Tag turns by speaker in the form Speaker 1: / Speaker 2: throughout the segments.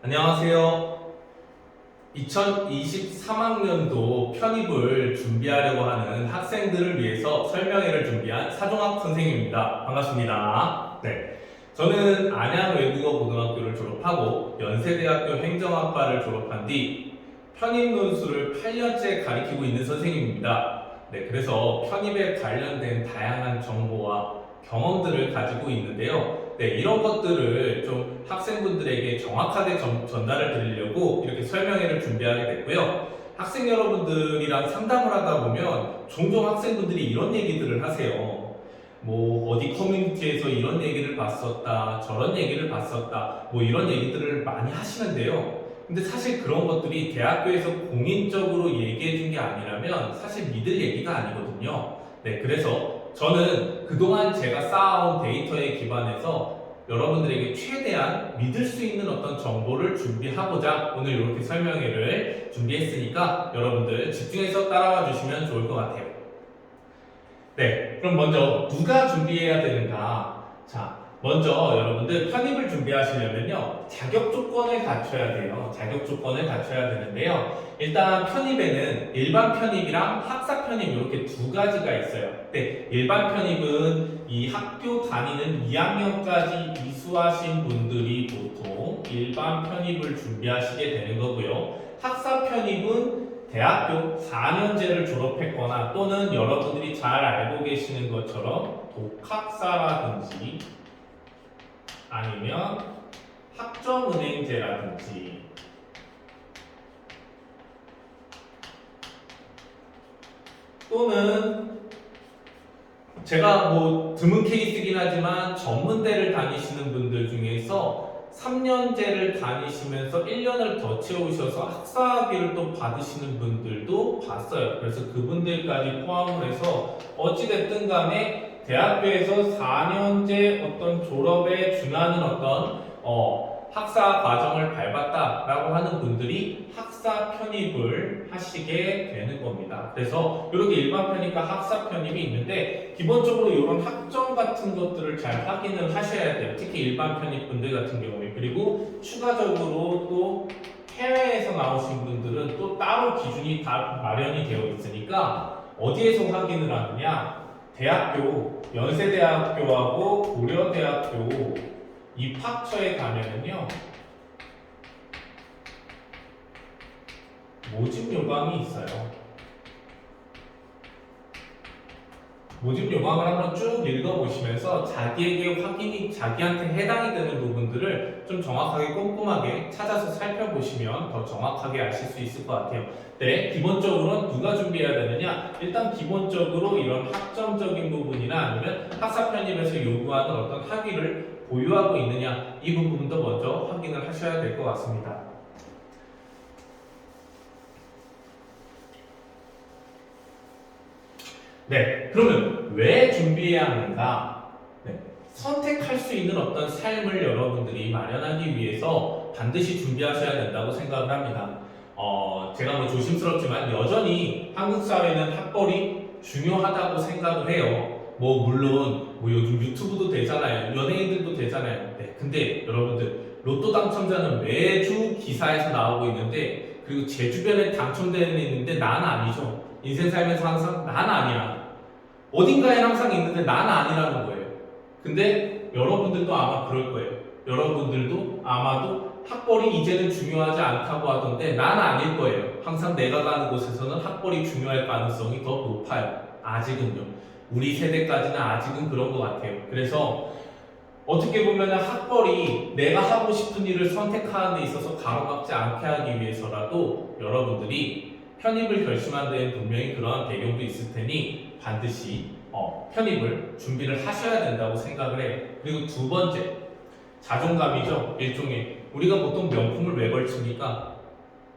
Speaker 1: 안녕하세요. 2023학년도 편입을 준비하려고 하는 학생들을 위해서 설명회를 준비한 사종학 선생님입니다. 반갑습니다. 네. 저는 안양외국어고등학교를 졸업하고 연세대학교 행정학과를 졸업한 뒤 편입 논술을 8년째 가르치고 있는 선생님입니다. 네, 그래서 편입에 관련된 다양한 정보와 경험들을 가지고 있는데요. 네, 이런 것들을 좀 학생분들에게 정확하게 전달을 드리려고 이렇게 설명회를 준비하게 됐고요. 학생 여러분들이랑 상담을 하다 보면 종종 학생분들이 이런 얘기들을 하세요. 뭐 어디 커뮤니티에서 이런 얘기를 봤었다, 저런 얘기를 봤었다, 뭐 이런 얘기들을 많이 하시는데요. 근데 사실 그런 것들이 대학교에서 공인적으로 얘기해 준 게 아니라면 사실 믿을 얘기가 아니거든요. 네, 그래서 저는 그동안 제가 쌓아온 데이터에 기반해서 여러분들에게 최대한 믿을 수 있는 어떤 정보를 준비하고자 오늘 이렇게 설명회를 준비했으니까 여러분들 집중해서 따라와 주시면 좋을 것 같아요. 네, 그럼 먼저 누가 준비해야 되는가? 자, 먼저 여러분들 편입을 준비하시려면요, 자격 조건을 갖춰야 돼요. 자격 조건을 갖춰야 되는데요. 일단 편입에는 일반 편입이랑 학사 편입 이렇게 두 가지가 있어요. 네, 일반 편입은 이 학교 다니는 2학년까지 이수하신 분들이 보통 일반 편입을 준비하시게 되는 거고요. 학사 편입은 대학교 4년제를 졸업했거나 또는 여러분들이 잘 알고 계시는 것처럼 독학사라든지 아니면 학점은행제라든지 또는 제가 뭐 드문 케이스긴 하지만 전문대를 다니시는 분들 중에서 3년제를 다니시면서 1년을 더 채우셔서 학사학위를 또 받으시는 분들도 봤어요. 그래서 그분들까지 포함을 해서 어찌됐든 간에 대학교에서 4년제 어떤 졸업에 준하는 어떤 학사 과정을 밟았다라고 하는 분들이 학사 편입을 하시게 되는 겁니다. 그래서 이렇게 일반 편입과 학사 편입이 있는데 기본적으로 이런 학점 같은 것들을 잘 확인을 하셔야 돼요. 특히 일반 편입 분들 같은 경우에. 그리고 추가적으로 또 해외에서 나오신 분들은 또 따로 기준이 다 마련이 되어 있으니까 어디에서 확인을 하느냐? 대학교, 연세대학교하고 고려대학교 입학처에 가면은요, 모집 요강이 있어요. 모집 요강을 한번 쭉 읽어보시면서 자기한테 해당이 되는 부분들을 좀 정확하게 꼼꼼하게 찾아서 살펴보시면 더 정확하게 아실 수 있을 것 같아요. 네, 기본적으로는 누가 준비해야 되느냐? 일단 기본적으로 이런 학점적인 부분이나 아니면 학사 편입에서 요구하는 어떤 학위를 보유하고 있느냐, 이 부분도 먼저 확인을 하셔야 될 것 같습니다. 네, 그러면 왜 준비해야 하는가? 네, 선택할 수 있는 어떤 삶을 여러분들이 마련하기 위해서 반드시 준비하셔야 된다고 생각을 합니다. 제가 뭐 조심스럽지만 여전히 한국 사회는 학벌이 중요하다고 생각을 해요. 뭐 물론 뭐 요즘 유튜브도 되잖아요. 연예인들도 되잖아요. 네, 근데 여러분들 로또 당첨자는 매주 기사에서 나오고 있는데 그리고 제 주변에 당첨되는 애 있는데 난 아니죠. 인생 살면서 항상 난 아니야. 어딘가에 항상 있는데 난 아니라는 거예요. 근데 여러분들도 아마 그럴 거예요. 여러분들도 아마도 학벌이 이제는 중요하지 않다고 하던데 난 아닐 거예요. 항상 내가 가는 곳에서는 학벌이 중요할 가능성이 더 높아요. 아직은요. 우리 세대까지는 아직은 그런 것 같아요. 그래서 어떻게 보면 학벌이 내가 하고 싶은 일을 선택하는 데 있어서 가로막지 않게 하기 위해서라도 여러분들이 편입을 결심한 데엔 분명히 그러한 배경도 있을 테니 반드시 편입을 준비를 하셔야 된다고 생각을 해요. 그리고 두 번째, 자존감이죠. 일종의 우리가 보통 명품을 왜 걸칩니까?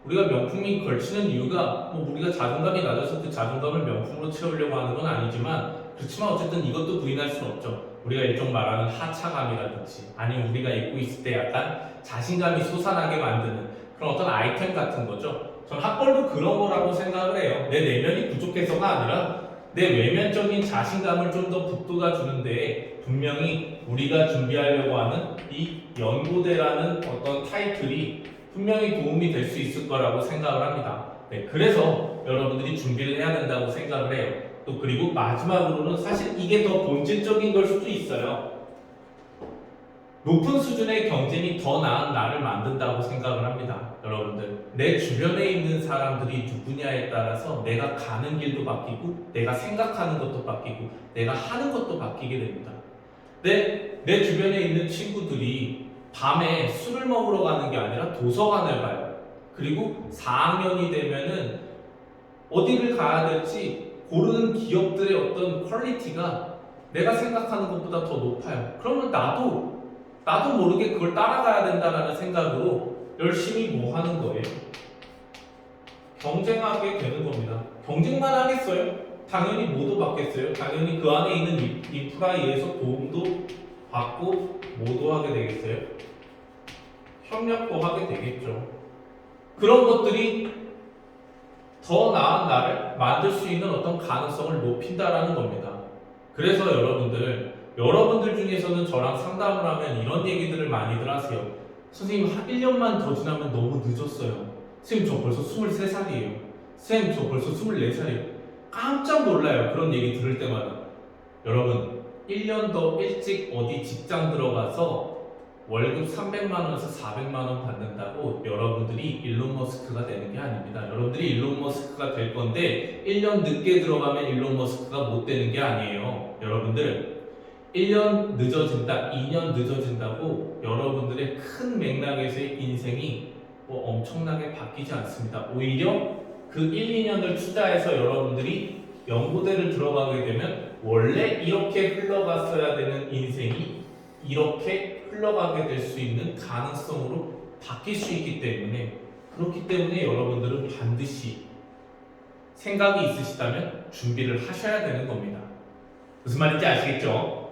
Speaker 1: 우리가 명품이 걸치는 이유가 뭐 우리가 자존감이 낮아서 그 자존감을 명품으로 채우려고 하는 건 아니지만 그렇지만 어쨌든 이것도 부인할 수는 없죠. 우리가 일종 말하는 하차감이라든지 아니면 우리가 입고 있을 때 약간 자신감이 솟아나게 만드는 그런 어떤 아이템 같은 거죠. 전 학벌도 그런 거라고 생각을 해요. 내 내면이 부족해서가 아니라 내 외면적인 자신감을 좀 더 북돋아 주는데 분명히 우리가 준비하려고 하는 이 연고대라는 어떤 타이틀이 분명히 도움이 될 수 있을 거라고 생각을 합니다. 네, 그래서 여러분들이 준비를 해야 된다고 생각을 해요. 또 그리고 마지막으로는 사실 이게 더 본질적인 걸 수도 있어요. 높은 수준의 경쟁이 더 나은 나를 만든다고 생각을 합니다. 여러분들, 내 주변에 있는 사람들이 누구냐에 따라서 내가 가는 길도 바뀌고 내가 생각하는 것도 바뀌고 내가 하는 것도 바뀌게 됩니다. 내 주변에 있는 친구들이 밤에 술을 먹으러 가는 게 아니라 도서관을 가요. 그리고 4학년이 되면은 어디를 가야 될지 고르는 기업들의 어떤 퀄리티가 내가 생각하는 것보다 더 높아요. 그러면 나도 모르게 그걸 따라가야 된다는 생각으로 열심히 뭐 하는 거예요? 경쟁하게 되는 겁니다. 경쟁만 하겠어요? 당연히 뭐도 받겠어요? 당연히 그 안에 있는 인프라에 의해서 도움도 받고 뭐도 하게 되겠어요? 협력도 하게 되겠죠. 그런 것들이 더 나은 나를 만들 수 있는 어떤 가능성을 높인다라는 겁니다. 그래서 여러분들 중에서는 저랑 상담을 하면 이런 얘기들을 많이들 하세요. 선생님, 한 1년만 더 지나면 너무 늦었어요. 선생님, 저 벌써 23살이에요. 선생님, 저 벌써 24살이에요. 깜짝 놀라요. 그런 얘기 들을 때마다. 여러분, 1년 더 일찍 어디 직장 들어가서 월급 300만 원에서 400만 원 받는다고 여러분들이 일론 머스크가 되는 게 아닙니다. 여러분들이 일론 머스크가 될 건데 1년 늦게 들어가면 일론 머스크가 못 되는 게 아니에요. 여러분들, 1년 늦어진다, 2년 늦어진다고 여러분들의 큰 맥락에서의 인생이 뭐 엄청나게 바뀌지 않습니다. 오히려 그 1, 2년을 투자해서 여러분들이 연고대를 들어가게 되면 원래 이렇게 흘러갔어야 되는 인생이 이렇게 흘러가게 될 수 있는 가능성으로 바뀔 수 있기 때문에, 그렇기 때문에 여러분들은 반드시 생각이 있으시다면 준비를 하셔야 되는 겁니다. 무슨 말인지 아시겠죠?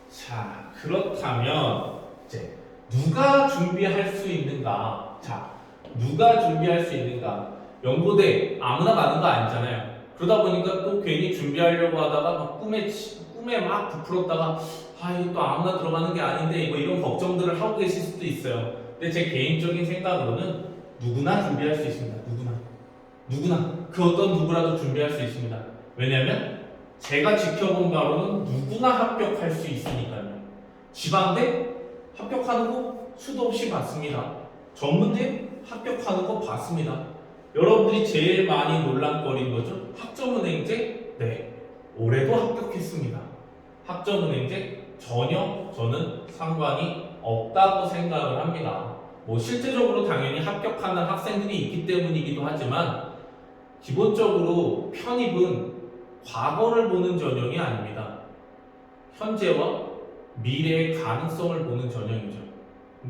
Speaker 1: 자, 그렇다면 이제 누가 준비할 수 있는가? 자, 누가 준비할 수 있는가? 연고대 아무나 가는 거 아니잖아요. 그러다 보니까 또 괜히 준비하려고 하다가 막 꿈에 막 부풀었다가 이거 또 아무나 들어가는 게 아닌데 뭐 이런 걱정들을 하고 계실 수도 있어요. 근데 제 개인적인 생각으로는 누구나 준비할 수 있습니다. 누구나 그 어떤 누구라도 준비할 수 있습니다. 왜냐하면 제가 지켜본 바로는 누구나 합격할 수 있으니까요. 지방대 합격하는 거 수도 없이 봤습니다. 전문대 합격하는 거 봤습니다. 여러분들이 제일 많이 논란거린 거죠. 학점은행제, 네, 올해도 합격했습니다. 학점은행제 전혀 저는 상관이 없다고 생각을 합니다. 뭐 실제적으로 당연히 합격하는 학생들이 있기 때문이기도 하지만 기본적으로 편입은 과거를 보는 전형이 아닙니다. 현재와 미래의 가능성을 보는 전형이죠.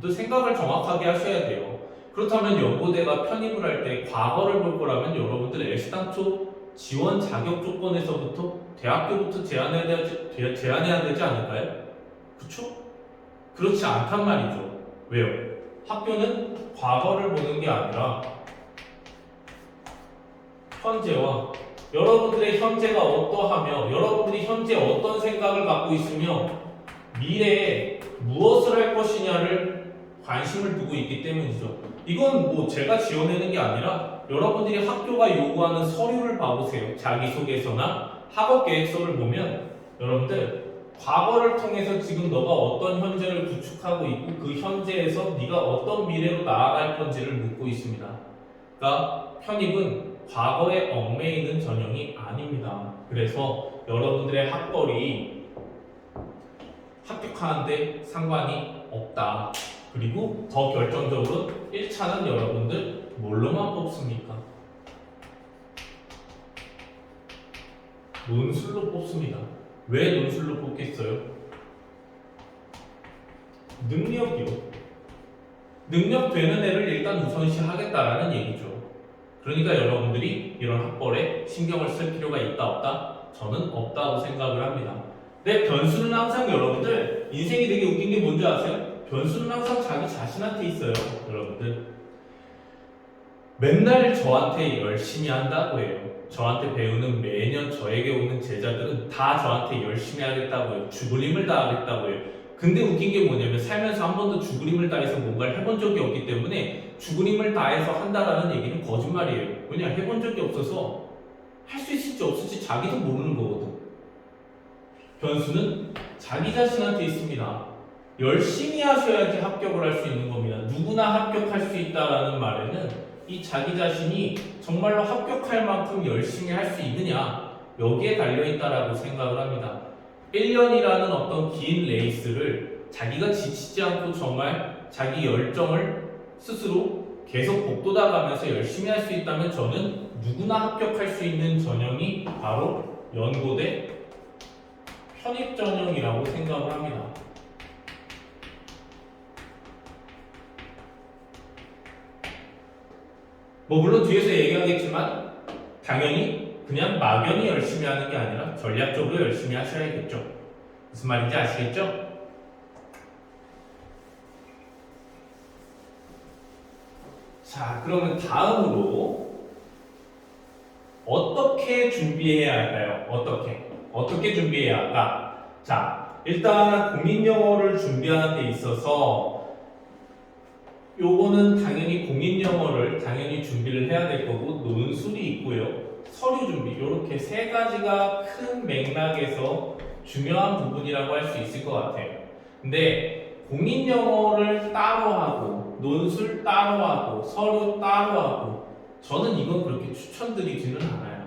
Speaker 1: 또 생각을 정확하게 하셔야 돼요. 그렇다면 연고대가 편입을 할 때 과거를 볼 거라면 여러분들 애시당초 지원 자격 조건에서부터 대학교부터 제한해야 되지 않을까요? 그쵸? 그렇지 않단 말이죠. 왜요? 학교는 과거를 보는 게 아니라 현재와 여러분들의 현재가 어떠하며 여러분들이 현재 어떤 생각을 갖고 있으며 미래에 무엇을 할 것이냐를 관심을 두고 있기 때문이죠. 이건 뭐 제가 지어내는 게 아니라 여러분들이 학교가 요구하는 서류를 봐보세요. 자기소개서나 학업계획서를 보면 여러분들 과거를 통해서 지금 너가 어떤 현재를 구축하고 있고 그 현재에서 네가 어떤 미래로 나아갈 건지를 묻고 있습니다. 그러니까 편입은 과거에 얽매이는 전형이 아닙니다. 그래서 여러분들의 학벌이 합격하는데 상관이 없다. 그리고 더 결정적으로 1차는 여러분들 뭘로만 뽑습니까? 논술로 뽑습니다. 왜 논술로 뽑겠어요? 능력이요. 능력 되는 애를 일단 우선시 하겠다라는 얘기죠. 그러니까 여러분들이 이런 학벌에 신경을 쓸 필요가 있다 없다? 저는 없다고 생각을 합니다. 근데 변수는 항상 여러분들 인생이 되게 웃긴 게 뭔지 아세요? 변수는 항상 자기 자신한테 있어요. 여러분들 맨날 저한테 열심히 한다고 해요. 저한테 배우는 매년 저에게 오는 제자들은 다 저한테 열심히 하겠다고 해요. 죽을 힘을 다하겠다고 해요. 근데 웃긴 게 뭐냐면 살면서 한 번도 죽을 힘을 다해서 뭔가를 해본 적이 없기 때문에 죽을 힘을 다해서 한다라는 얘기는 거짓말이에요. 왜냐 해본 적이 없어서 할 수 있을지 없을지 자기도 모르는 거거든. 변수는 자기 자신한테 있습니다. 열심히 하셔야지 합격을 할 수 있는 겁니다. 누구나 합격할 수 있다라는 말에는 이 자기 자신이 정말로 합격할 만큼 열심히 할 수 있느냐 여기에 달려있다라고 생각을 합니다. 1년이라는 어떤 긴 레이스를 자기가 지치지 않고 정말 자기 열정을 스스로 계속 복돋아가면서 열심히 할 수 있다면 저는 누구나 합격할 수 있는 전형이 바로 연고대 편입전형이라고 생각을 합니다. 뭐 물론 뒤에서 얘기하겠지만 당연히 그냥 막연히 열심히 하는 게 아니라 전략적으로 열심히 하셔야겠죠. 무슨 말인지 아시겠죠? 자, 그러면 다음으로 어떻게 준비해야 할까요? 어떻게 준비해야 할까? 자, 일단 공인영어를 준비하는 데 있어서 요거는 당연히 공인영어를 당연히 준비를 해야 될 거고 논술이 있고요. 서류 준비 이렇게 세 가지가 큰 맥락에서 중요한 부분이라고 할 수 있을 것 같아요. 근데 공인영어를 따로 하고 논술 따로 하고 서류 따로 하고 저는 이건 그렇게 추천드리지는 않아요.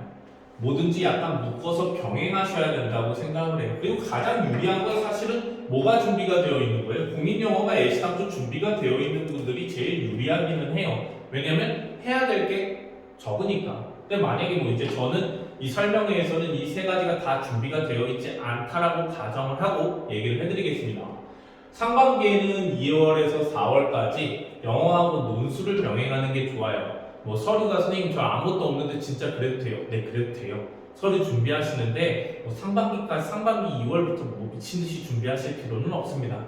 Speaker 1: 뭐든지 약간 묶어서 병행하셔야 된다고 생각을 해요. 그리고 가장 유리한 건 사실은 뭐가 준비가 되어 있는 거예요? 공인영어가 애시당초 준비가 되어 있는 분들이 제일 유리하기는 해요. 왜냐면 해야 될 게 적으니까. 근데 만약에 뭐 이제 저는 이 설명회에서는 이 세 가지가 다 준비가 되어 있지 않다라고 가정을 하고 얘기를 해드리겠습니다. 상반기에는 2월에서 4월까지 영어하고 논술을 병행하는 게 좋아요. 뭐 서류가 선생님 저 아무것도 없는데 진짜 그래도 돼요? 네, 그래도 돼요. 서류 준비하시는데 뭐 상반기 2월부터 뭐 미친듯이 준비하실 필요는 없습니다.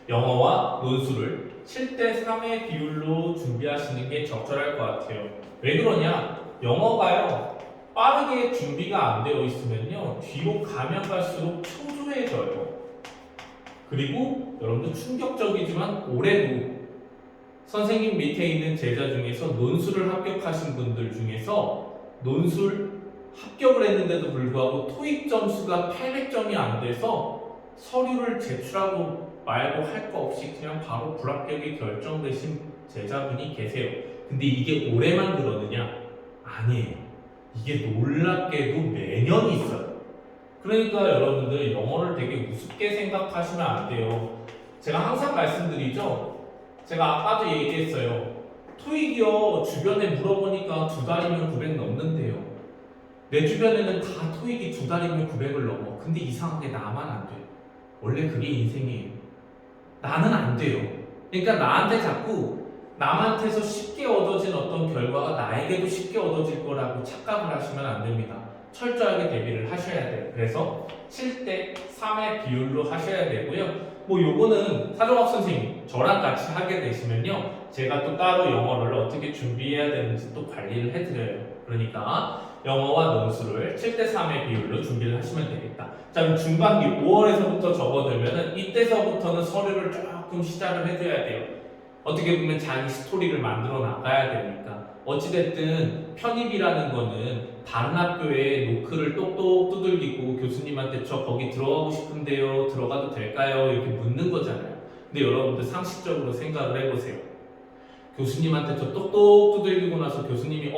Speaker 1: 영어와 논술을 7대 3의 비율로 준비하시는 게 적절할 것 같아요. 왜 그러냐? 영어가요 빠르게 준비가 안 되어 있으면요 뒤로 가면 갈수록 초조해져요. 그리고 여러분들 충격적이지만 올해도 선생님 밑에 있는 제자 중에서 논술을 합격하신 분들 중에서 논술 합격을 했는데도 불구하고 토익 점수가 800점이 안 돼서 서류를 제출하고 말고 할 거 없이 그냥 바로 불합격이 결정되신 제자분이 계세요. 근데 이게 올해만 그러느냐? 아니에요. 이게 놀랍게도 매년 있어요. 그러니까 여러분들 영어를 되게 우습게 생각하시면 안 돼요. 제가 항상 말씀드리죠. 제가 아까도 얘기했어요. 토익이요 주변에 물어보니까 2달이면 900 넘는데요. 내 주변에는 다 토익이 2달이면 900을 넘어. 근데 이상하게 나만 안 돼. 원래 그게 인생이에요. 나는 안 돼요. 그러니까 나한테 자꾸 남한테서 쉽게 얻어진 어떤 결과가 나에게도 쉽게 얻어질 거라고 착각을 하시면 안 됩니다. 철저하게 대비를 하셔야 돼요. 그래서 7대 3의 비율로 하셔야 되고요. 뭐 요거는 사정학 선생님 저랑 같이 하게 되시면요 제가 또 따로 영어를 어떻게 준비해야 되는지 또 관리를 해드려요. 그러니까 영어와 논술을 7대 3의 비율로 준비를 하시면 되겠다. 자 그럼 중반기 5월에서부터 접어들면은 이때서부터는 서류를 조금 시작을 해줘야 돼요. 어떻게 보면 자기 스토리를 만들어 나가야 되니까. 어찌됐든 편입이라는 거는 다른 학교에 노크를 똑똑 두들기고 교수님한테 저 거기 들어가고 싶은데요 들어가도 될까요? 이렇게 묻는 거잖아요. 근데 여러분들 상식적으로 생각을 해보세요. 교수님한테 저 똑똑 두들기고 나서 교수님이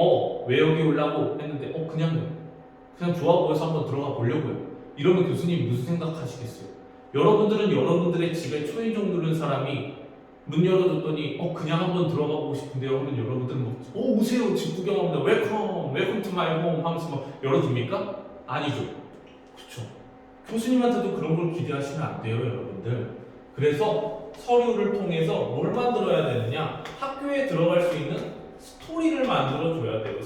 Speaker 1: 왜 여기 오려고 했는데 그냥 좋아 보여서 한번 들어가 보려고요. 이러면 교수님이 무슨 생각하시겠어요? 여러분들은 여러분들의 집에 초인종 누른 사람이 문 열어줬더니 그냥 한번 들어가 보고 싶은데요 하면 여러분들은 오세요 집 구경합니다 웰컴 투 마이 홈 하면서 막 열어줍니까? 아니죠. 그쵸. 교수님한테도 그런 걸 기대하시면 안 돼요 여러분들. 그래서 서류를 통해서 뭘 만들어야 되느냐, 학교에 들어갈 수 있는 스토리를 만들어줘야 돼요.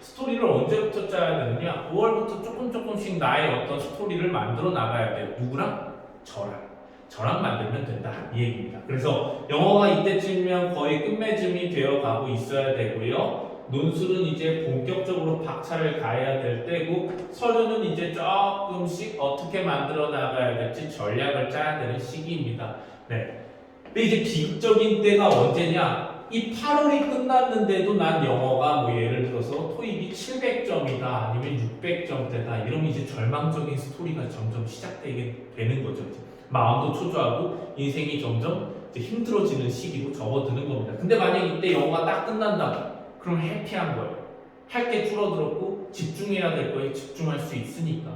Speaker 1: 스토리를 언제부터 짜야 되느냐, 5월부터 조금씩 나의 어떤 스토리를 만들어 나가야 돼요. 누구랑? 저랑. 저랑 만들면 된다 이 얘기입니다. 그래서 영어가 이때쯤이면 거의 끝맺음이 되어 가고 있어야 되고요. 논술은 이제 본격적으로 박차를 가해야 될 때고 서류는 이제 조금씩 어떻게 만들어 나가야 될지 전략을 짜야 되는 시기입니다. 네. 근데 이제 비극적인 때가 언제냐? 이 8월이 끝났는데도 난 영어가 뭐 예를 들어서 토익이 700점이다 아니면 600점대다 이러면 이제 절망적인 스토리가 점점 시작되게 되는 거죠. 마음도 초조하고 인생이 점점 이제 힘들어지는 시기로 접어드는 겁니다. 근데 만약 이때 영어가 딱 끝난다. 그럼 해피한 거예요. 할 게 줄어들었고 집중해야 될 거에 집중할 수 있으니까.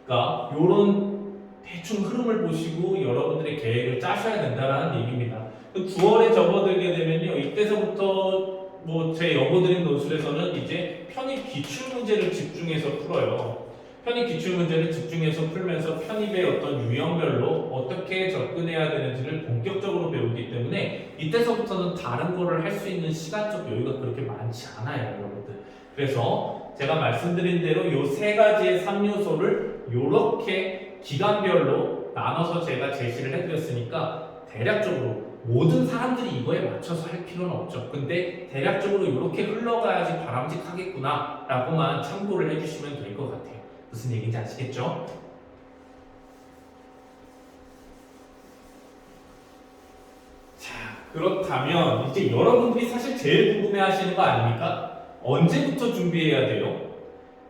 Speaker 1: 그러니까 요런 대충 흐름을 보시고 여러분들의 계획을 짜셔야 된다는 얘기입니다. 9월에 접어들게 되면요. 이때서부터 뭐 제 영어 드림 논술에서는 이제 편입 기출 문제를 집중해서 풀어요. 편입 기출 문제를 집중해서 풀면서 편입의 어떤 유형별로 어떻게 접근해야 되는지를 본격적으로 배우기 때문에 이때서부터는 다른 거를 할 수 있는 시간적 여유가 그렇게 많지 않아요, 여러분들. 그래서 제가 말씀드린 대로 이 세 가지의 3요소를 이렇게 기간별로 나눠서 제가 제시를 해드렸으니까 대략적으로 모든 사람들이 이거에 맞춰서 할 필요는 없죠. 근데 대략적으로 이렇게 흘러가야지 바람직하겠구나 라고만 참고를 해주시면 될 것 같아요. 무슨 얘기인지 아시겠죠? 자, 그렇다면 이제 여러분들이 사실 제일 궁금해 하시는 거 아닙니까? 언제부터 준비해야 돼요?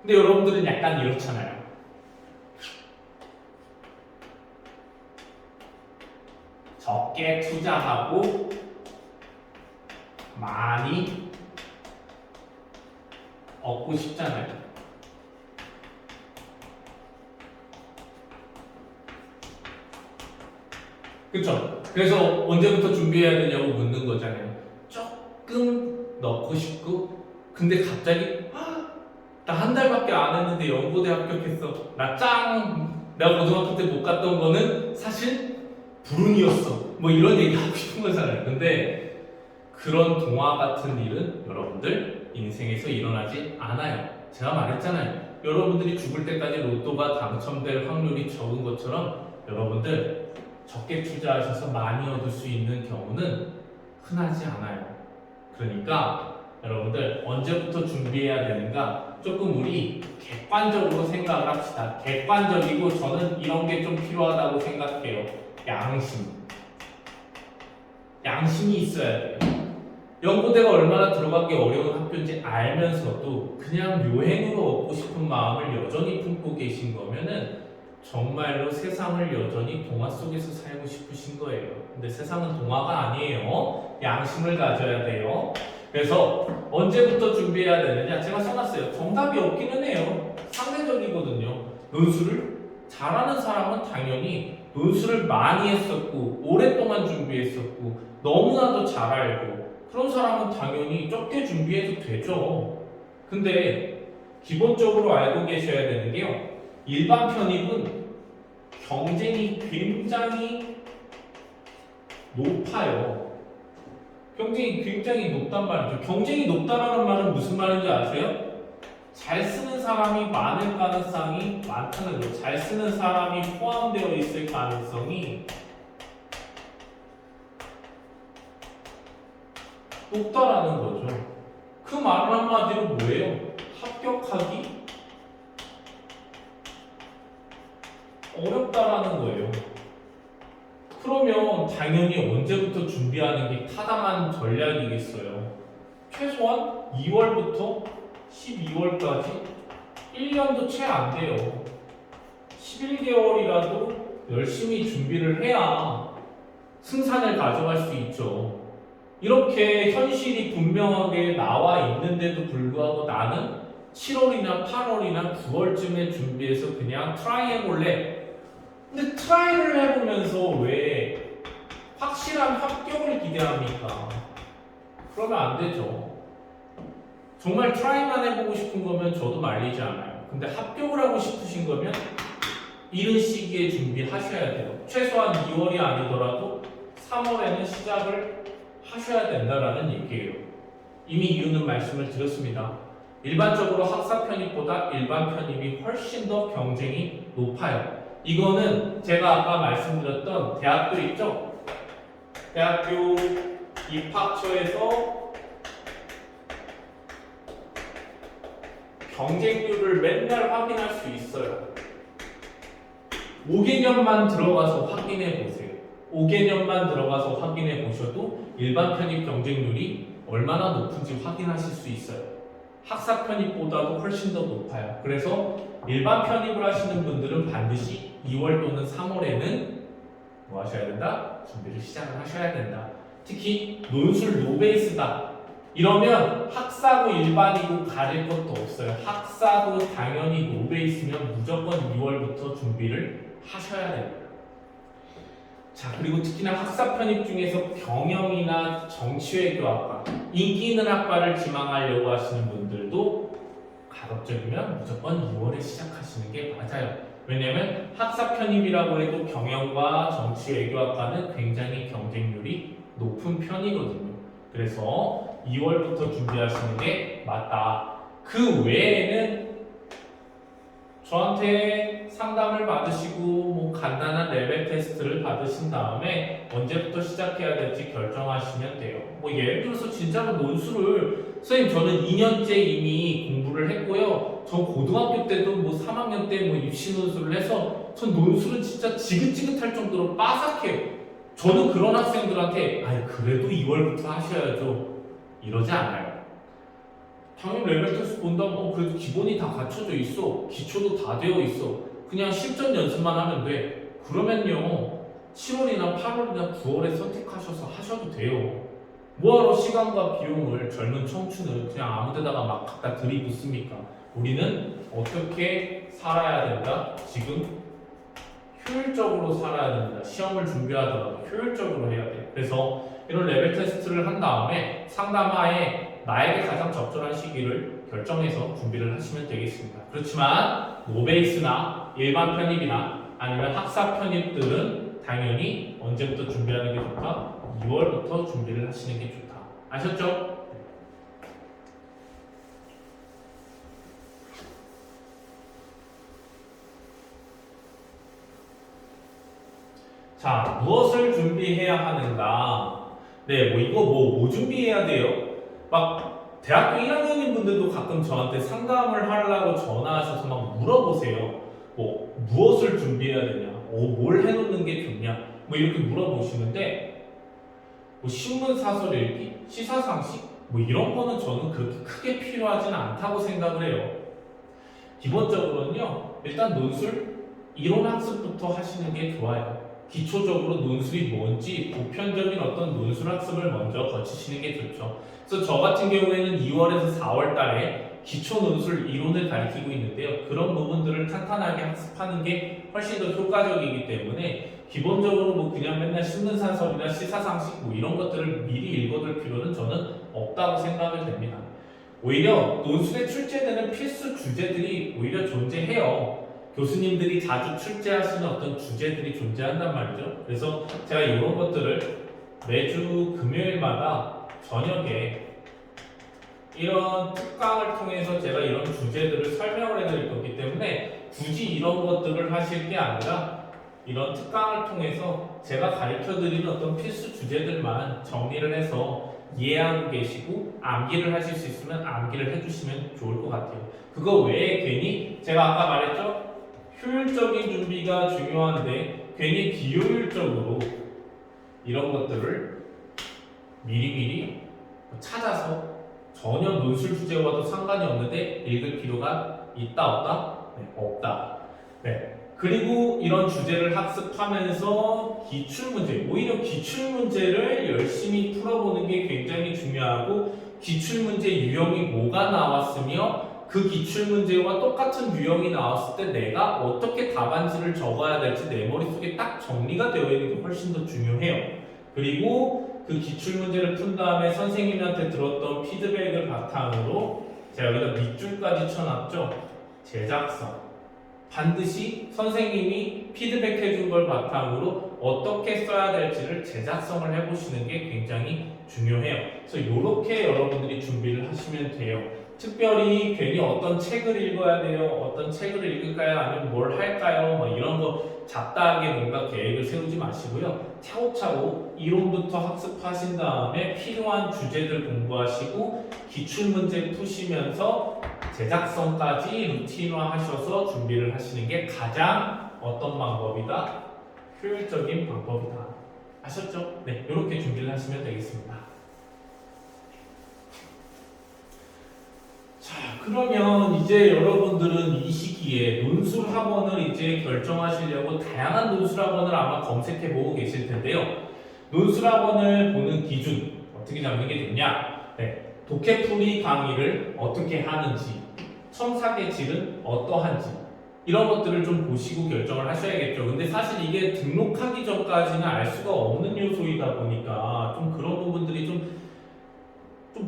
Speaker 1: 근데 여러분들은 약간 이렇잖아요. 적게 투자하고 많이 얻고 싶잖아요. 그쵸? 그래서 언제부터 준비해야 되냐고 묻는 거잖아요. 조금 넣고 싶고 근데 갑자기 나 한 달밖에 안 했는데 연고대 합격했어. 나 짱! 내가 고등학교 때 못 갔던 거는 사실 불운이었어. 뭐 이런 얘기 하고 싶은 거잖아요. 근데 그런 동화 같은 일은 여러분들 인생에서 일어나지 않아요. 제가 말했잖아요. 여러분들이 죽을 때까지 로또가 당첨될 확률이 적은 것처럼 여러분들 적게 투자하셔서 많이 얻을 수 있는 경우는 흔하지 않아요. 그러니까 여러분들 언제부터 준비해야 되는가 조금 우리 객관적으로 생각을 합시다. 객관적이고 저는 이런 게 좀 필요하다고 생각해요. 양심이 있어야 돼요. 연고대가 얼마나 들어가기 어려운 학교인지 알면서도 그냥 요행으로 얻고 싶은 마음을 여전히 품고 계신 거면은 정말로 세상을 여전히 동화 속에서 살고 싶으신 거예요. 근데 세상은 동화가 아니에요. 양심을 가져야 돼요. 그래서 언제부터 준비해야 되느냐? 제가 써놨어요. 정답이 없기는 해요. 상대적이거든요. 논술을 잘하는 사람은 당연히 논술을 많이 했었고 오랫동안 준비했었고 너무나도 잘 알고 그런 사람은 당연히 적게 준비해도 되죠. 근데 기본적으로 알고 계셔야 되는 게요. 일반 편입은 경쟁이 굉장히 높아요. 경쟁이 굉장히 높단 말이죠. 경쟁이 높다라는 말은 무슨 말인지 아세요? 잘 쓰는 사람이 많을 가능성이 많다는 거예요. 잘 쓰는 사람이 포함되어 있을 가능성이 높다라는 거죠. 그 말은 한마디로 뭐예요? 합격하기 어렵다라는 거예요. 그러면 당연히 언제부터 준비하는 게 타당한 전략이겠어요? 최소한 2월부터 12월까지 1년도 채 안 돼요. 11개월이라도 열심히 준비를 해야 승산을 가져갈 수 있죠. 이렇게 현실이 분명하게 나와 있는데도 불구하고 나는 7월이나 8월이나 9월쯤에 준비해서 그냥 트라이 해볼래. 근데 트라이를 해보면서 왜 확실한 합격을 기대합니까? 그러면 안 되죠. 정말 트라이만 해보고 싶은 거면 저도 말리지 않아요. 근데 합격을 하고 싶으신 거면 이른 시기에 준비하셔야 돼요. 최소한 2월이 아니더라도 3월에는 시작을 하셔야 된다라는 얘기예요. 이미 이유는 말씀을 드렸습니다. 일반적으로 학사 편입보다 일반 편입이 훨씬 더 경쟁이 높아요. 이거는 제가 아까 말씀드렸던 대학교 있죠? 대학교 입학처에서 경쟁률을 맨날 확인할 수 있어요. 5개년만 들어가서 확인해 보세요. 5개년만 들어가서 확인해 보셔도 일반 편입 경쟁률이 얼마나 높은지 확인하실 수 있어요. 학사 편입보다도 훨씬 더 높아요. 그래서 일반 편입을 하시는 분들은 반드시 2월 또는 3월에는 뭐 하셔야 된다? 준비를 시작을 하셔야 된다. 특히 논술 노베이스다. 이러면 학사고 일반이고 가릴 것도 없어요. 학사도 당연히 노베이스면 무조건 2월부터 준비를 하셔야 됩니다. 자, 그리고 특히나 학사 편입 중에서 경영이나 정치외교학과, 인기 있는 학과를 지망하려고 하시는 분들도 가급적이면 무조건 2월에 시작하시는 게 맞아요. 왜냐면 학사 편입이라고 해도 경영과 정치외교학과는 굉장히 경쟁률이 높은 편이거든요. 그래서 2월부터 준비하시는 게 맞다. 그 외에는 저한테 상담을 받으시고 뭐 간단한 레벨 테스트를 받으신 다음에 언제부터 시작해야 될지 결정하시면 돼요. 뭐 예를 들어서 진짜로 논술을 선생님 저는 2년째 이미 공부를 했고요. 전 고등학교 때도 뭐 3학년 때 뭐 입시 논술을 해서 전 논술은 진짜 지긋지긋할 정도로 빠삭해요. 저는 그런 학생들한테 아니 그래도 2월부터 하셔야죠 이러지 않아요. 당연히 레벨 테스트 본다면 그래도 기본이 다 갖춰져 있어. 기초도 다 되어 있어. 그냥 실전 연습만 하면 돼. 그러면요 7월이나 8월이나 9월에 선택하셔서 하셔도 돼요. 뭐하러 시간과 비용을 젊은 청춘을 그냥 아무데다가 막 갖다 들이붓습니까? 우리는 어떻게 살아야 된다? 지금 효율적으로 살아야 됩니다. 시험을 준비하더라도 효율적으로 해야 돼요. 그래서 이런 레벨 테스트를 한 다음에 상담하에 나에게 가장 적절한 시기를 결정해서 준비를 하시면 되겠습니다. 그렇지만 노베이스나 일반 편입이나 아니면 학사 편입들은 당연히 언제부터 준비하는 게 좋다? 2월부터 준비를 하시는 게 좋다. 아셨죠? 자, 무엇을 준비해야 하는가? 네, 뭐 이거 뭐 준비해야 돼요? 막 대학교 1학년인 분들도 가끔 저한테 상담을 하려고 전화하셔서 막 물어보세요. 뭐 무엇을 준비해야 되냐? 뭘 해놓는 게 좋냐? 뭐 이렇게 물어보시는데 뭐 신문 사설 읽기, 시사상식 뭐 이런 거는 저는 그렇게 크게 필요하지는 않다고 생각을 해요. 기본적으로는요, 일단 논술 이론 학습부터 하시는 게 좋아요. 기초적으로 논술이 뭔지 보편적인 어떤 논술 학습을 먼저 거치시는 게 좋죠. 그래서 저 같은 경우에는 2월에서 4월 달에 기초 논술 이론을 가르치고 있는데요. 그런 부분들을 탄탄하게 학습하는 게 훨씬 더 효과적이기 때문에 기본적으로 뭐 그냥 맨날 신문사설이나 시사상식 뭐 이런 것들을 미리 읽어둘 필요는 저는 없다고 생각을 됩니다. 오히려 논술에 출제되는 필수 주제들이 오히려 존재해요. 교수님들이 자주 출제하시는 어떤 주제들이 존재한단 말이죠. 그래서 제가 이런 것들을 매주 금요일마다 저녁에 이런 특강을 통해서 제가 이런 주제들을 설명을 해드릴 거기 때문에 굳이 이런 것들을 하실 게 아니라 이런 특강을 통해서 제가 가르쳐드리는 어떤 필수 주제들만 정리를 해서 이해하고 계시고 암기를 하실 수 있으면 암기를 해주시면 좋을 것 같아요. 그거 외에 괜히 제가 아까 말했죠? 효율적인 준비가 중요한데 괜히 비효율적으로 이런 것들을 미리미리 찾아서 전혀 논술 주제와도 상관이 없는데 읽을 필요가 있다 없다? 네, 없다. 네. 그리고 이런 주제를 학습하면서 기출문제, 오히려 기출문제를 열심히 풀어보는 게 굉장히 중요하고 기출문제 유형이 뭐가 나왔으며 그 기출문제와 똑같은 유형이 나왔을 때 내가 어떻게 답안지를 적어야 될지 내 머릿속에 딱 정리가 되어 있는 게 훨씬 더 중요해요. 그리고 그 기출문제를 푼 다음에 선생님한테 들었던 피드백을 바탕으로 제가 여기다 밑줄까지 쳐놨죠. 제작성. 반드시 선생님이 피드백해 준 걸 바탕으로 어떻게 써야 될지를 제작성을 해보시는 게 굉장히 중요해요. 그래서 이렇게 여러분들이 준비를 하시면 돼요. 특별히 괜히 어떤 책을 읽어야 돼요, 어떤 책을 읽을까요, 아니면 뭘 할까요, 뭐 이런 거 잡다하게 뭔가 계획을 세우지 마시고요. 차곡차곡 이론부터 학습하신 다음에 필요한 주제들 공부하시고 기출문제 푸시면서 제작성까지 루틴화 하셔서 준비를 하시는 게 가장 어떤 방법이다? 효율적인 방법이다. 아셨죠? 네, 이렇게 준비를 하시면 되겠습니다. 자, 그러면 이제 여러분들은 이 시기에 논술 학원을 이제 결정하시려고 다양한 논술 학원을 아마 검색해 보고 계실 텐데요. 논술 학원을 보는 기준 어떻게 잡는 게 좋냐? 네, 독해풀이 강의를 어떻게 하는지, 첨삭의 질은 어떠한지 이런 것들을 좀 보시고 결정을 하셔야겠죠. 근데 사실 이게 등록하기 전까지는 알 수가 없는 요소이다 보니까 좀 그런 부분들이 좀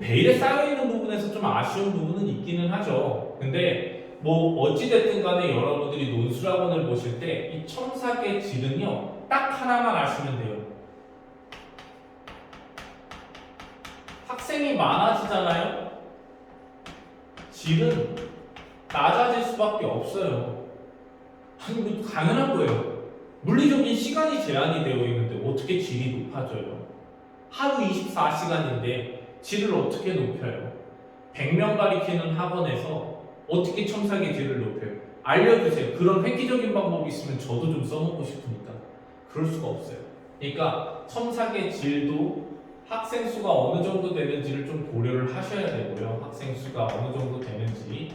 Speaker 1: 베일에 쌓여있는 부분에서 좀 아쉬운 부분은 있기는 하죠. 근데 뭐 어찌됐든 간에 여러분들이 논술학원을 보실 때 이 첨삭의 질은요 딱 하나만 아시면 돼요. 학생이 많아지잖아요. 질은 낮아질 수밖에 없어요. 아니 뭐 당연한 거예요. 물리적인 시간이 제한이 되어 있는데 어떻게 질이 높아져요? 하루 24시간인데 질을 어떻게 높여요? 100명 가리키는 학원에서 어떻게 첨삭의 질을 높여요? 알려주세요. 그런 획기적인 방법이 있으면 저도 좀 써먹고 싶으니까. 그럴 수가 없어요. 그러니까 첨삭의 질도 학생 수가 어느 정도 되는지를 좀 고려를 하셔야 되고요. 학생 수가 어느 정도 되는지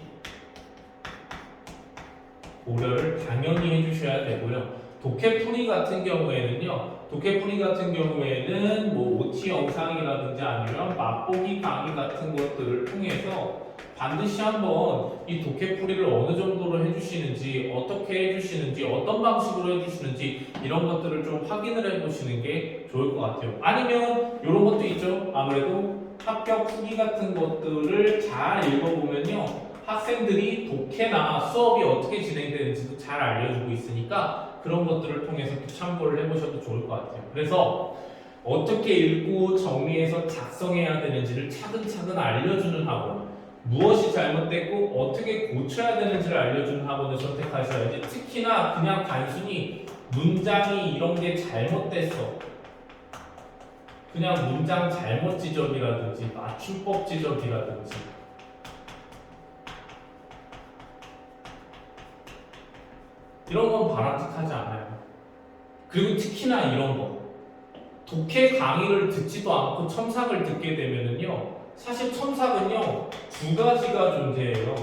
Speaker 1: 고려를 당연히 해주셔야 되고요. 독해풀이 같은 경우에는요. 독해풀이 같은 경우에는 뭐 OT 영상이라든지 아니면 맛보기 강의 같은 것들을 통해서 반드시 한번 이 독해풀이를 어느 정도로 해주시는지, 어떻게 해주시는지, 어떤 방식으로 해주시는지 이런 것들을 좀 확인을 해보시는 게 좋을 것 같아요. 아니면 이런 것도 있죠. 아무래도 합격 후기 같은 것들을 잘 읽어보면요. 학생들이 독해나 수업이 어떻게 진행되는지도 잘 알려주고 있으니까 그런 것들을 통해서 또 참고를 해보셔도 좋을 것 같아요. 그래서 어떻게 읽고 정리해서 작성해야 되는지를 차근차근 알려주는 학원, 무엇이 잘못됐고 어떻게 고쳐야 되는지를 알려주는 학원을 선택하셔야지, 특히나 그냥 단순히 문장이 이런 게 잘못됐어, 그냥 문장 잘못 지적이라든지 맞춤법 지적이라든지 이런 건 바람직하지 않아요. 그리고 특히나 이런 거, 독해 강의를 듣지도 않고 첨삭을 듣게 되면은요, 사실 첨삭은요 두 가지가 존재해요.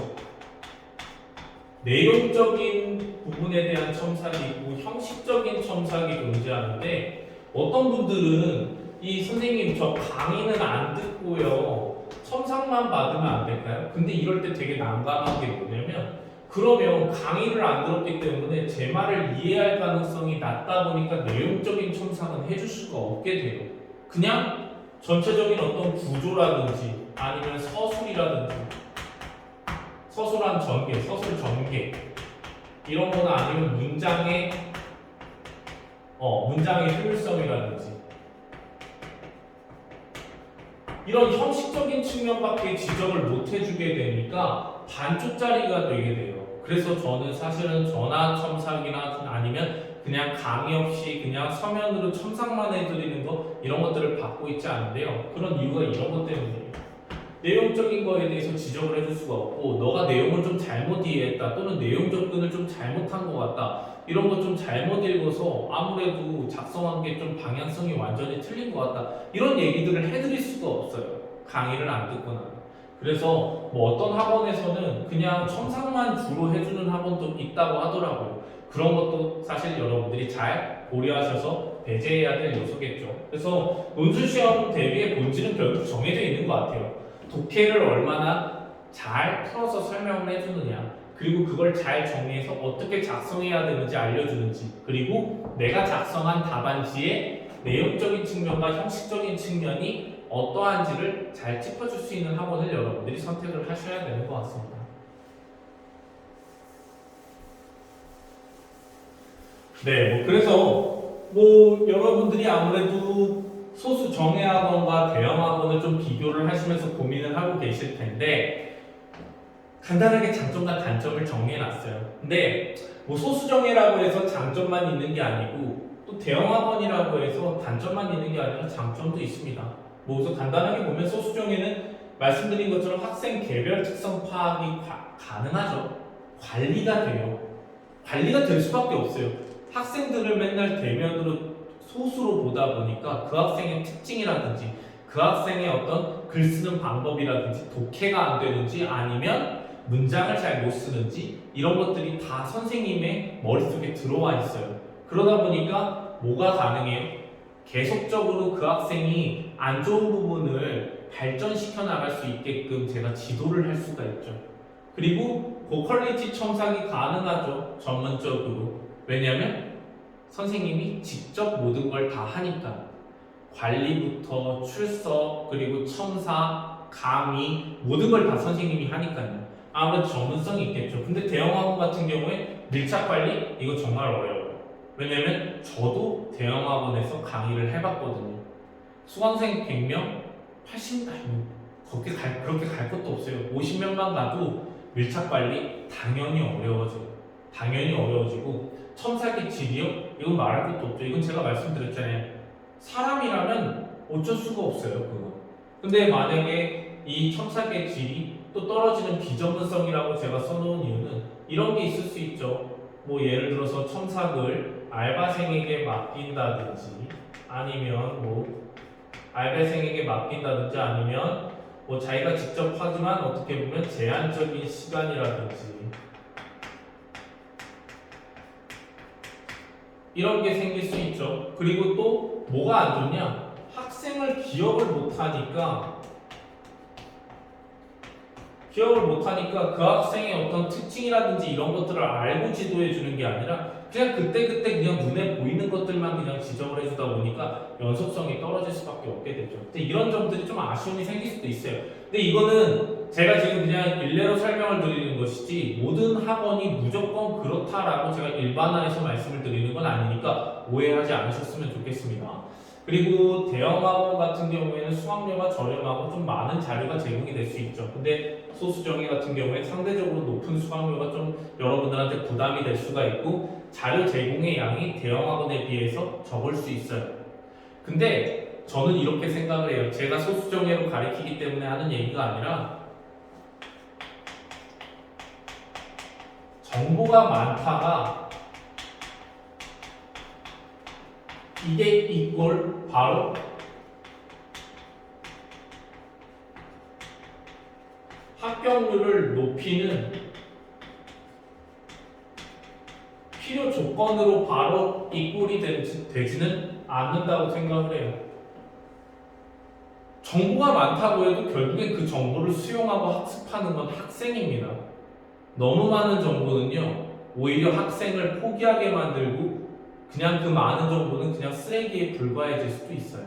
Speaker 1: 내용적인 부분에 대한 첨삭이 있고 형식적인 첨삭이 존재하는데, 어떤 분들은 이 선생님 저 강의는 안 듣고요 첨삭만 받으면 안 될까요? 근데 이럴 때 되게 난감한 게 뭐냐면, 그러면 강의를 안 들었기 때문에 제 말을 이해할 가능성이 낮다 보니까 내용적인 첨삭은 해줄 수가 없게 돼요. 그냥 전체적인 어떤 구조라든지 아니면 서술이라든지, 서술한 전개, 서술 전개 이런 거나 아니면 문장의 효율성이라든지 이런 형식적인 측면밖에 지적을 못 해주게 되니까 반쪽짜리가 되게 돼요. 그래서 저는 사실은 전화 첨삭이나 아니면 그냥 강의 없이 그냥 서면으로 첨삭만 해드리는 거 이런 것들을 받고 있지 않은데요. 그런 이유가 이런 것 때문이에요. 내용적인 거에 대해서 지적을 해줄 수가 없고, 너가 내용을 좀 잘못 이해했다 또는 내용 접근을 좀 잘못한 것 같다 이런 거 좀 잘못 읽어서 아무래도 작성한 게 좀 방향성이 완전히 틀린 것 같다 이런 얘기들을 해드릴 수가 없어요. 강의를 안 듣거나. 그래서 뭐 어떤 학원에서는 그냥 첨삭만 주로 해주는 학원도 있다고 하더라고요. 그런 것도 사실 여러분들이 잘 고려하셔서 배제해야 될 요소겠죠. 그래서 논술시험 대비의 본질은 결국 정해져 있는 것 같아요. 독해를 얼마나 잘 풀어서 설명을 해주느냐, 그리고 그걸 잘 정리해서 어떻게 작성해야 되는지 알려주는지, 그리고 내가 작성한 답안지의 내용적인 측면과 형식적인 측면이 어떠한지를 잘 짚어줄 수 있는 학원을 여러분들이 선택을 하셔야 되는 것 같습니다. 네, 그래서 여러분들이 아무래도 소수 정예 학원과 대형 학원을 좀 비교를 하시면서 고민을 하고 계실 텐데, 간단하게 장점과 단점을 정리해놨어요. 근데 뭐 소수정예라고 해서 장점만 있는 게 아니고 또 대형학원이라고 해서 단점만 있는 게 아니라 장점도 있습니다. 뭐 우선 간단하게 보면 소수정예는 말씀드린 것처럼 학생 개별 특성 파악이 가능하죠. 관리가 돼요. 관리가 될 수밖에 없어요. 학생들을 맨날 대면으로 소수로 보다 보니까 그 학생의 특징이라든지 그 학생의 어떤 글 쓰는 방법이라든지 독해가 안 되는지 아니면 문장을 잘 못 쓰는지 이런 것들이 다 선생님의 머릿속에 들어와 있어요. 그러다 보니까 뭐가 가능해요? 계속적으로 그 학생이 안 좋은 부분을 발전시켜 나갈 수 있게끔 제가 지도를 할 수가 있죠. 그리고 고퀄리티 첨삭이 가능하죠. 전문적으로. 왜냐하면 선생님이 직접 모든 걸 다 하니까. 관리부터 출석 그리고 첨삭, 강의 모든 걸 다 선생님이 하니까요. 아무래도 전문성이 있겠죠. 근데 대형학원 같은 경우에 밀착 관리 이거 정말 어려워요. 왜냐면 저도 대형학원에서 강의를 해봤거든요. 수강생 100명, 80, 그렇게 갈 것도 없어요. 50명만 가도 밀착 관리 당연히 어려워져요. 당연히 어려워지고 첨삭의 질이요? 이건 말할 것도 없죠. 이건 제가 말씀드렸잖아요. 사람이라면 어쩔 수가 없어요, 그거. 근데 만약에 이 첨삭의 질이 또 떨어지는 비전문성이라고 제가 써놓은 이유는 이런 게 있을 수 있죠. 뭐 예를 들어서 첨삭을 알바생에게 맡긴다든지 아니면 아니면 뭐 자기가 직접 하지만 어떻게 보면 제한적인 시간이라든지 이런 게 생길 수 있죠. 그리고 또 뭐가 안 좋냐? 학생을 기억을 못하니까 그 학생의 어떤 특징이라든지 이런 것들을 알고 지도해 주는 게 아니라 그냥 그때그때 그냥 눈에 보이는 것들만 그냥 지적을 해주다 보니까 연속성이 떨어질 수밖에 없게 되죠. 근데 이런 점들이 좀 아쉬움이 생길 수도 있어요. 근데 이거는 제가 지금 그냥 일례로 설명을 드리는 것이지 모든 학원이 무조건 그렇다라고 제가 일반화해서 말씀을 드리는 건 아니니까 오해하지 않으셨으면 좋겠습니다. 그리고 대형학원 같은 경우에는 수강료가 저렴하고 좀 많은 자료가 제공이 될 수 있죠. 근데 소수정예 같은 경우에 상대적으로 높은 수강료가 좀 여러분들한테 부담이 될 수가 있고 자료 제공의 양이 대형학원에 비해서 적을 수 있어요. 근데 저는 이렇게 생각을 해요. 제가 소수정예로 가르치기 때문에 하는 얘기가 아니라 정보가 많다가 이게 이꼴 바로 합격률을 높이는 필요 조건으로 바로 이꼴이 되지는 않는다고 생각을 해요. 정보가 많다고 해도 결국엔 그 정보를 수용하고 학습하는 건 학생입니다. 너무 많은 정보는요, 오히려 학생을 포기하게 만들고 그냥 그 많은 정보는 그냥 쓰레기에 불과해질 수도 있어요.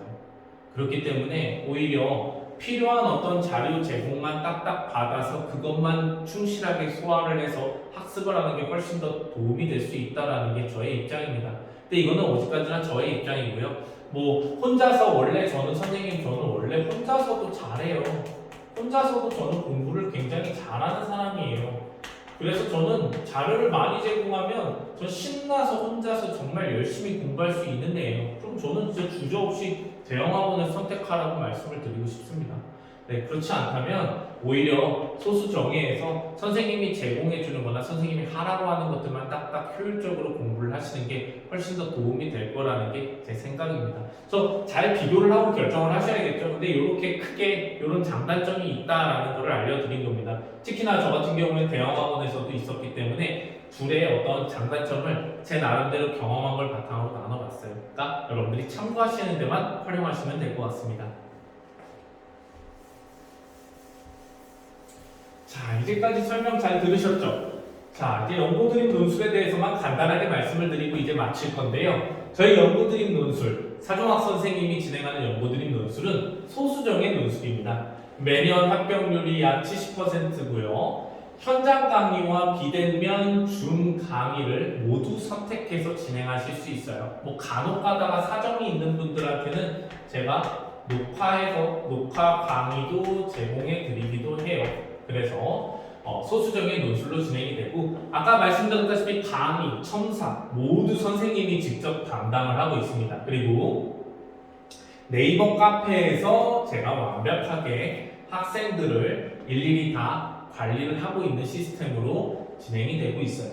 Speaker 1: 그렇기 때문에 오히려 필요한 어떤 자료 제공만 딱딱 받아서 그것만 충실하게 소화를 해서 학습을 하는 게 훨씬 더 도움이 될 수 있다는 게 저의 입장입니다. 근데 이거는 어디까지나 저의 입장이고요. 뭐 혼자서 저는 원래 혼자서도 잘해요. 혼자서도 저는 공부를 굉장히 잘하는 사람이에요. 그래서 저는 자료를 많이 제공하면 전 신나서 혼자서 정말 열심히 공부할 수 있는 애예요. 그럼 저는 진짜 주저없이 대형학원을 선택하라고 말씀을 드리고 싶습니다. 네, 그렇지 않다면 오히려 소수 정예에서 선생님이 제공해 주는 거나 선생님이 하라고 하는 것들만 딱딱 효율적으로 공부를 하시는 게 훨씬 더 도움이 될 거라는 게 제 생각입니다. 그래서 잘 비교를 하고 결정을 하셔야겠죠. 근데 이렇게 크게 이런 장단점이 있다라는 걸 알려드린 겁니다. 특히나 저 같은 경우는 대형학원에서도 있었기 때문에 둘의 어떤 장단점을 제 나름대로 경험한 걸 바탕으로 나눠봤어요. 그러니까 여러분들이 참고하시는 데만 활용하시면 될 것 같습니다. 자, 이제까지 설명 잘 들으셨죠? 자, 이제 연구드림 논술에 대해서만 간단하게 말씀을 드리고 이제 마칠 건데요. 저희 연구드림 논술, 사종학 선생님이 진행하는 연구드림 논술은 소수정예 논술입니다. 매년 합격률이 약 70%고요. 현장 강의와 비대면 줌 강의를 모두 선택해서 진행하실 수 있어요. 뭐 간혹 가다가 사정이 있는 분들한테는 제가 녹화 강의도 제공해 드리기도 해요. 그래서 소수정의 논술로 진행이 되고 아까 말씀드렸다시피 강의, 첨삭 모두 선생님이 직접 담당을 하고 있습니다. 그리고 네이버 카페에서 제가 완벽하게 학생들을 일일이 다 관리를 하고 있는 시스템으로 진행이 되고 있어요.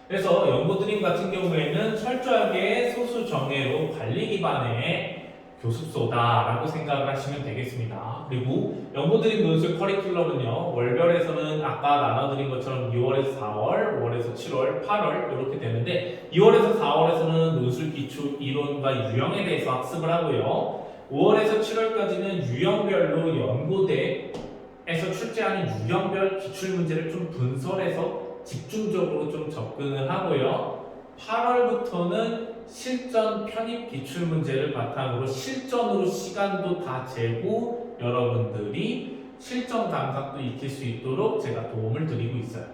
Speaker 1: 그래서 연구드림 같은 경우에는 철저하게 소수 정예로 관리 기반의 교습소다라고 생각을 하시면 되겠습니다. 그리고 연구드림 논술 커리큘럼은요, 월별에서는 아까 나눠드린 것처럼 2월에서 4월, 5월에서 7월, 8월 이렇게 되는데 2월에서 4월에서는 논술 기초 이론과 유형에 대해서 학습을 하고요. 5월에서 7월까지는 유형별로 연고대에서 출제하는 유형별 기출문제를 좀 분설해서 집중적으로 좀 접근을 하고요. 8월부터는 실전 편입 기출 문제를 바탕으로 실전으로 시간도 다 재고 여러분들이 실전 감각도 익힐 수 있도록 제가 도움을 드리고 있어요.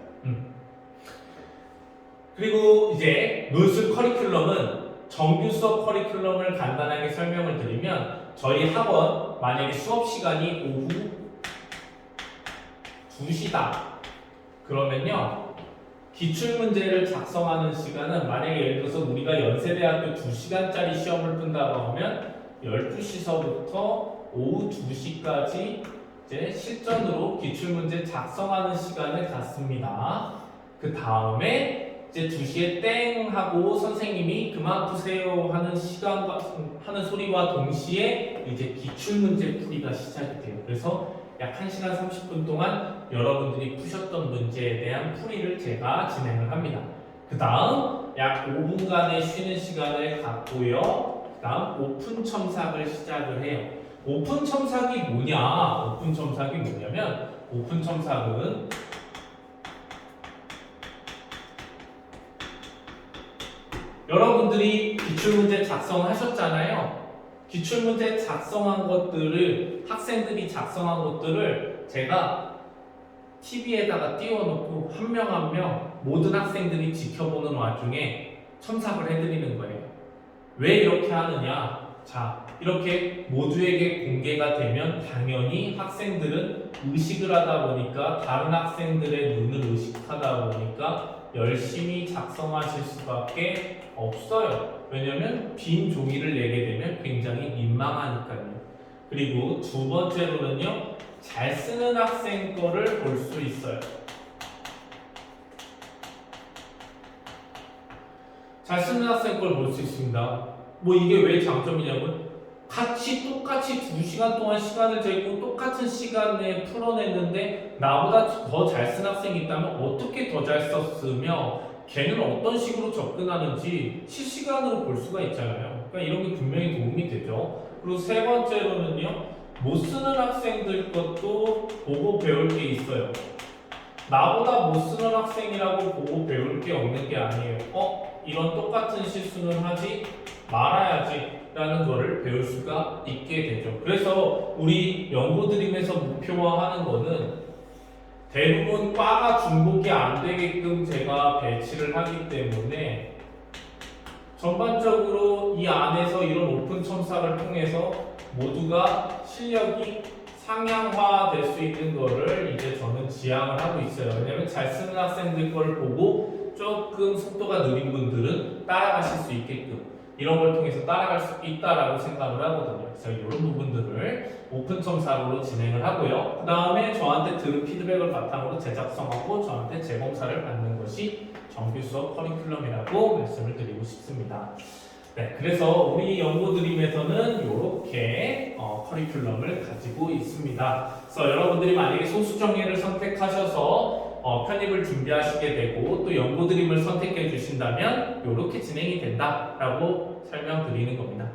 Speaker 1: 그리고 이제 논술 커리큘럼은 정규 수업 커리큘럼을 간단하게 설명을 드리면 저희 학원 만약에 수업 시간이 오후 2시다 그러면요 기출문제를 작성하는 시간은 만약에 예를 들어서 우리가 연세대학교 2시간짜리 시험을 푼다고 하면 12시서부터 오후 2시까지 이제 실전으로 기출문제 작성하는 시간을 갖습니다. 그 다음에 이제 2시에 땡 하고 선생님이 그만 푸세요 하는 시간과 하는 소리와 동시에 이제 기출문제 풀이가 시작이 돼요. 그래서 약 1시간 30분 동안 여러분들이 푸셨던 문제에 대한 풀이를 제가 진행을 합니다. 그 다음 약 5분간의 쉬는 시간을 갖고요. 그 다음 오픈 첨삭을 시작을 해요. 오픈 첨삭이 뭐냐? 오픈 첨삭이 뭐냐면 오픈 첨삭은 여러분들이 기출문제 작성하셨잖아요. 기출문제 작성한 것들을 학생들이 작성한 것들을 제가 TV에다가 띄워놓고 한 명 한 명 모든 학생들이 지켜보는 와중에 첨삭을 해드리는 거예요. 왜 이렇게 하느냐? 자, 이렇게 모두에게 공개가 되면 당연히 학생들은 의식을 하다 보니까 다른 학생들의 눈을 의식하다 보니까 열심히 작성하실 수밖에 없어요. 왜냐면 빈 종이를 내게 되면 굉장히 민망하니까요. 그리고 두 번째로는요, 잘 쓰는 학생 거를 볼 수 있어요. 잘 쓰는 학생 걸 볼 수 있습니다. 뭐 이게 왜 장점이냐면 똑같이 2시간 동안 시간을 재고 똑같은 시간에 풀어냈는데 나보다 더 잘 쓴 학생이 있다면 어떻게 더 잘 썼으며 걔는 어떤 식으로 접근하는지 실시간으로 볼 수가 있잖아요. 그러니까 이런 게 분명히 도움이 되죠. 그리고 세 번째로는요, 못 쓰는 학생들 것도 보고 배울 게 있어요. 나보다 못 쓰는 학생이라고 보고 배울 게 없는 게 아니에요. 이런 똑같은 실수는 하지 말아야지 라는 거를 배울 수가 있게 되죠. 그래서 우리 연구드림에서 목표화하는 거는 대부분 과가 중복이 안 되게끔 제가 배치를 하기 때문에 전반적으로 이 안에서 이런 오픈 첨삭을 통해서 모두가 실력이 상향화될 수 있는 거를 이제 저는 지향을 하고 있어요. 왜냐면 잘 쓰는 학생들 걸 보고 조금 속도가 느린 분들은 따라가실 수 있게끔 이런 걸 통해서 따라갈 수 있다라고 생각을 하거든요. 그래서 이런 부분들을 오픈 첨삭으로 진행을 하고요. 그 다음에 저한테 들은 피드백을 바탕으로 재작성하고 저한테 재검사를 받는 것이 정규 수업 커리큘럼이라고 말씀을 드리고 싶습니다. 네, 그래서 우리 연구드림에서는 이렇게 커리큘럼을 가지고 있습니다. 그래서 여러분들이 만약에 소수정예를 선택하셔서 편입을 준비하시게 되고 또 연구드림을 선택해 주신다면 이렇게 진행이 된다라고 설명드리는 겁니다.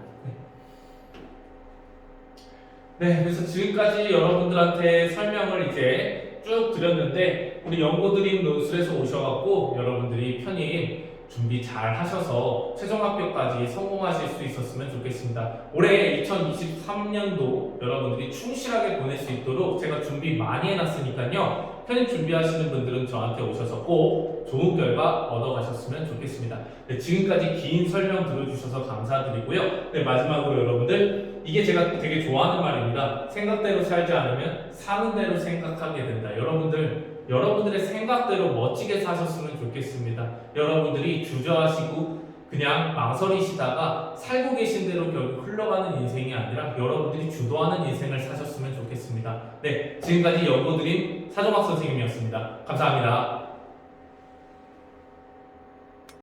Speaker 1: 네, 그래서 지금까지 여러분들한테 설명을 이제 쭉 드렸는데 우리 연구드림 논술에서 오셔갖고 여러분들이 편입 준비 잘 하셔서 최종 합격까지 성공하실 수 있었으면 좋겠습니다. 올해 2023년도 여러분들이 충실하게 보낼 수 있도록 제가 준비 많이 해놨으니까요. 편입 준비하시는 분들은 저한테 오셔서 꼭 좋은 결과 얻어가셨으면 좋겠습니다. 네, 지금까지 긴 설명 들어주셔서 감사드리고요. 네, 마지막으로 여러분들 이게 제가 되게 좋아하는 말입니다. 생각대로 살지 않으면 사는 대로 생각하게 된다. 여러분들 여러분들의 생각대로 멋지게 사셨으면 좋겠습니다. 여러분들이 주저하시고 그냥 망설이시다가 살고 계신 대로 결국 흘러가는 인생이 아니라 여러분들이 주도하는 인생을 사셨으면 좋겠습니다. 네, 지금까지 연구드림 사정학 선생님이었습니다. 감사합니다.